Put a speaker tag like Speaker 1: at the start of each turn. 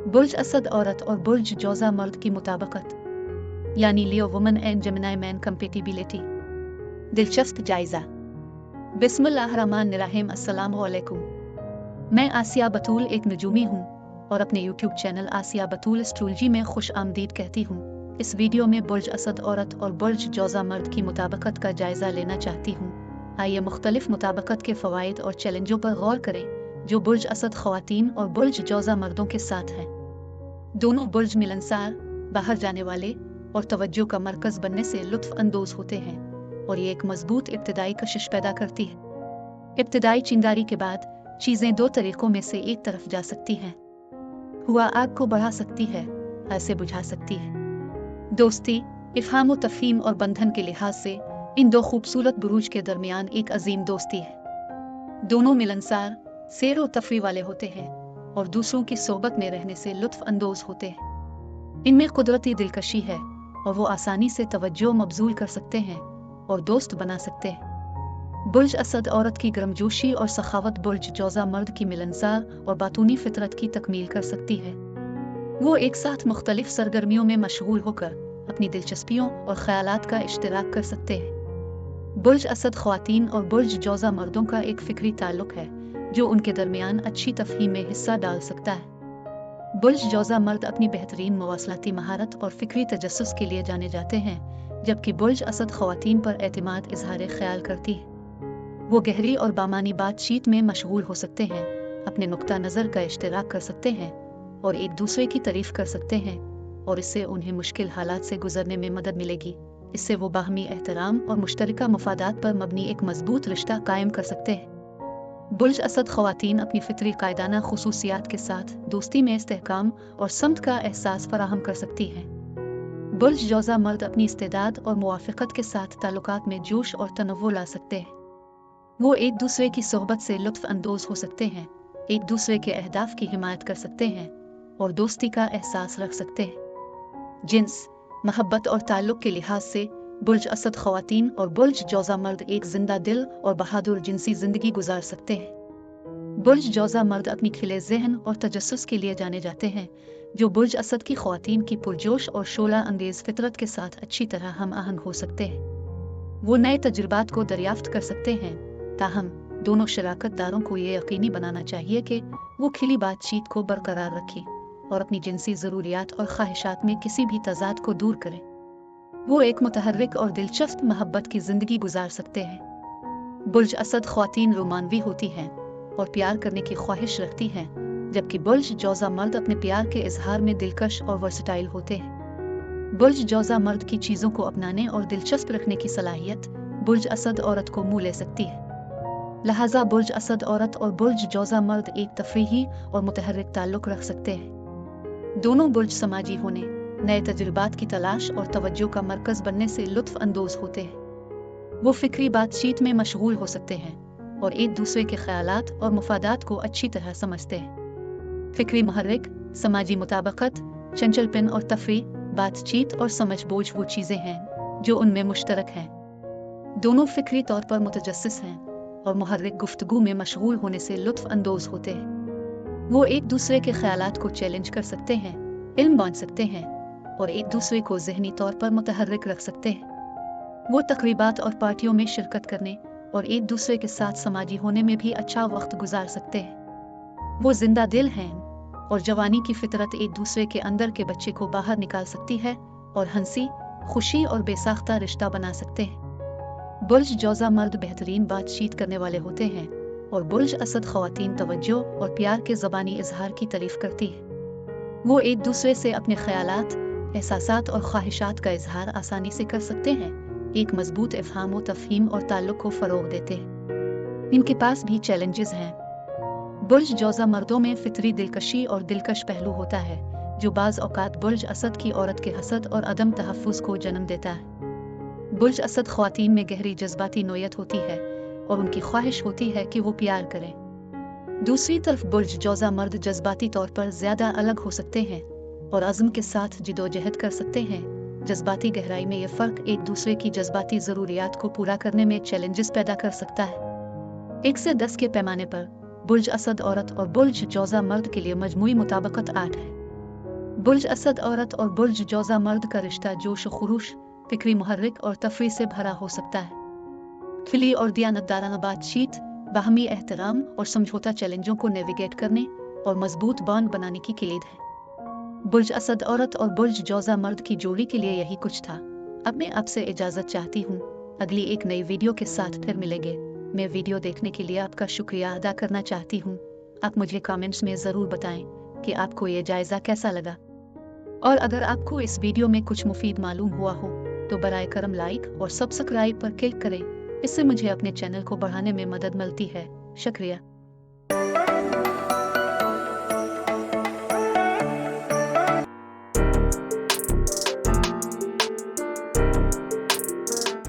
Speaker 1: बुर्ज असद औरत और बुर्ज जौज़ा मर्द की मुताबिकत, यानी Leo woman and Gemini man compatibility. दिलचस्प जायजा। बिस्मिल्लाहिर्रहमानिर्रहीम। अस्सलाम वालेकुम। मैं आसिया बतूल एक नजूमी हूँ और अपने यूट्यूब चैनल आसिया बतूल एस्ट्रोलॉजी में खुश आमदीद कहती हूँ। इस वीडियो में बुर्ज असद औरत और बुर्ज जौज़ा मर्द की मुताबिकत का जायजा लेना चाहती हूँ। आइए मुख्तलिफ मुताबिकत के फ़वाइद और चैलेंजों पर गौर करें जो बुर्ज असद ख़वातीन और बुर्ज जौज़ा मर्दों के साथ हैं। दोनों बुर्ज मिलनसार, बाहर जाने वाले और तवज्जो का मरकज़ बनने से लुत्फ़ अंदोज होते हैं और ये एक मजबूत इब्तिदाई कशिश पैदा करती है। इब्तिदाई चिंगारी के बाद चीज़ें दो तरीक़ों में से एक तरफ जा सकती हैं। हुआ आग को बढ़ा सकती है, ऐसे बुझा सकती है। दोस्ती, इफ़हाम व तफ़हीम और बंधन के लिहाज से इन दो खूबसूरत बुरूज के दरमियान एक अजीम दोस्ती है। दोनों मिलनसार, सैर व तफरी वाले होते हैं और दूसरों की सोबत में रहने से लुत्फ़ अंदोज होते हैं। इनमें कुदरती दिलकशी है और वो आसानी से तवज्जो मबजूल कर सकते हैं और दोस्त बना सकते हैं। बुर्ज असद औरत की गर्मजोशी और सखावत बुर्ज जौज़ा मर्द की मिलनसार और बातूनी फितरत की तकमील कर सकती है। वो एक साथ मुख्तलिफ सरगर्मियों में मशगूल होकर अपनी दिलचस्पियों और ख्यालात का इश्तिराक कर सकते हैं। बुर्ज असद ख़वातीन और बुर्ज जौज़ा मर्दों का एक फ़िक्री ताल्लुक़ है जो उनके दरमियान अच्छी तफ़हीम में हिस्सा डाल सकता है। बुर्ज जौज़ा मर्द अपनी बेहतरीन मवासलाती महारत और फ़िक्री तजस्सुस के लिए जाने जाते हैं, जबकि बुर्ज असद ख़वातीन पर एतमाद इज़हार ख़याल करती है। वो गहरी और बामानी बातचीत में मशगूल हो सकते हैं, अपने नुक्ता नज़र का इश्तिराक कर सकते हैं और एक दूसरे की तारीफ़ कर सकते हैं और इससे उन्हें मुश्किल हालात से गुजरने में मदद मिलेगी। इससे वो बाहमी एहतराम और मुश्तरका मफादात पर मबनी एक मजबूत रिश्ता कायम कर सकते हैं। बुर्ज असद ख़वातीन अपनी फ़ितरी कायदाना खुसूसियात के साथ दोस्ती में इस्तेहकाम और समत का एहसास फराहम कर सकती हैं। बुर्ज जौज़ा मर्द अपनी इस्तेदाद और मुवाफ़क़त के साथ ताल्लुकात में जोश और तनव्वुर ला सकते हैं। वो एक दूसरे की सोहबत से लुत्फ़ अंदोज हो सकते हैं, एक दूसरे के अहदाफ की हिमायत कर सकते हैं और दोस्ती का एहसास रख सकते हैं। जिन्स, महब्बत और ताल्लुक़ के लिहाज से बुर्ज असद ख़वातीन और बुर्ज जौज़ा मर्द एक जिंदा दिल और बहादुर जिनसी ज़िंदगी गुजार सकते हैं। बुर्ज जौज़ा मर्द अपनी खिले ज़हन और तजस्सुस के लिए जाने जाते हैं, जो बुर्ज असद की ख़वातीन की पुरजोश और शोला अंगेज़ फितरत के साथ अच्छी तरह हम आहंग हो सकते हैं। वो नए तजुर्बात को दरियाफ्त कर सकते हैं, ताहम दोनों शराकतदारों को ये यकीनी बनाना चाहिए कि वो खिली बातचीत को बरकरार रखें और अपनी जिनसी ज़रूरियात और ख्वाहिशात में किसी भी तज़ाद को दूर करें। वो एक मुतहर्रिक और दिलचस्प मोहब्बत की ज़िंदगी गुजार सकते हैं। बुर्ज असद ख़वातीन रोमानवी होती हैं और प्यार करने की ख्वाहिश रखती हैं, जबकि बुर्ज जौज़ा मर्द अपने प्यार के इजहार में दिलकश और वर्सटाइल होते हैं। बुर्ज जौज़ा मर्द की चीज़ों को अपनाने और दिलचस्प रखने की सलाहियत बुर्ज असद औरत को मुँह ले सकती है। लिहाजा बुर्ज असद औरत और बुर्ज जौज़ा मर्द एक तफरीही और मुतहर्रिक ताल्लुक़ रख सकते हैं। दोनों बुर्ज समाजी होने, नए तजुर्बात की तलाश और तवज्जो का मरकज़ बनने से लुत्फ़ अंदोज होते हैं। वो फ़िक्री बातचीत में मशगूल हो सकते हैं और एक दूसरे के ख़यालात और मुफादात को अच्छी तरह समझते हैं। फ़िक्री महर्रिक, समाजी मुताबिकत, चंचलपन और तफरी, बातचीत और समझ बोझ वो चीज़ें हैं जो उनमें मुश्तरक हैं। दोनों फ़िक्री तौर पर मुतजस्सिस हैं और मुहर्रिक गुफ्तगू में मशगूल होने से लुत्फ़ अंदोज होते हैं। वो एक दूसरे के ख़यालात को चैलेंज कर सकते हैं, इल्म बांट सकते हैं और एक दूसरे को ज़हनी तौर पर मुतहर्रिक रख सकते हैं। वो तक़रीबात और पार्टियों में शिरकत करने और एक दूसरे के साथ समाजी होने में भी अच्छा वक्त गुजार सकते हैं। वो जिंदा दिल हैं और जवानी की फितरत एक दूसरे के अंदर के बच्चे को बाहर निकाल सकती है और हंसी, खुशी और बेसाख्ता रिश्ता बना सकते हैं। बुर्ज जौज़ा मर्द बेहतरीन बातचीत करने वाले होते हैं और बुर्ज असद ख़वातीन तवज्जो और प्यार के ज़बानी इजहार की तारीफ़ करती है। वो एक दूसरे से अपने ख़यालात, एहसासात और ख्वाहिशात का इजहार आसानी से कर सकते हैं, एक मजबूत इफ़हाम व तफ़हीम और ताल्लुक़ को फ़रोग़ देते हैं। इनके पास भी चैलेंजेस हैं। बुर्ज जौज़ा मर्दों में फ़ितरी दिलकशी और दिलकश पहलू होता है, जो बाज़ औक़ात बुर्ज असद की औरत के हसद और अदम तहफ़्फ़ुज़ को जन्म देता है। बुर्ज असद ख़वातीन में गहरी जज्बाती नोयत होती है और उनकी ख्वाहिश होती है कि वो प्यार करें। दूसरी तरफ बुर्ज जौज़ा मर्द जज्बाती तौर पर ज़्यादा अलग हो सकते हैं और अज़्म के साथ जिदोजहद कर सकते हैं। जज्बाती गहराई में ये फ़र्क एक दूसरे की जज्बाती ज़रूरियात को पूरा करने में चैलेंजेस पैदा कर सकता है। 1 से 10 के पैमाने पर बुर्ज असद औरत और बुर्ज जौज़ा मर्द के लिए मजमूई मुताबिकत 8 है। बुर्ज असद औरत और बुर्ज जौजा मर्द का रिश्ता जोश खरूश, फिक्री मुहर्रिक और तफरी से भरा हो सकता है। खिली और दियानतदाराना बातचीत, बाहमी एहतराम और समझौता चैलेंजों को नेविगेट करने और मजबूत बॉन्ड बनाने की किलीद है। बुर्ज असद औरत और बुर्ज जौजा मर्द की जोड़ी के लिए यही कुछ था। अब मैं आपसे इजाज़त चाहती हूँ। अगली एक नई वीडियो के साथ फिर मिलेंगे। मैं वीडियो देखने के लिए आपका शुक्रिया अदा करना चाहती हूँ। आप मुझे कमेंट्स में ज़रूर बताएं कि आपको ये जायज़ा कैसा लगा, और अगर आपको इस वीडियो में कुछ मुफीद मालूम हुआ हो तो बराए करम लाइक और सब्सक्राइब पर क्लिक करें। इससे मुझे अपने चैनल को बढ़ाने में मदद मिलती है। शुक्रिया।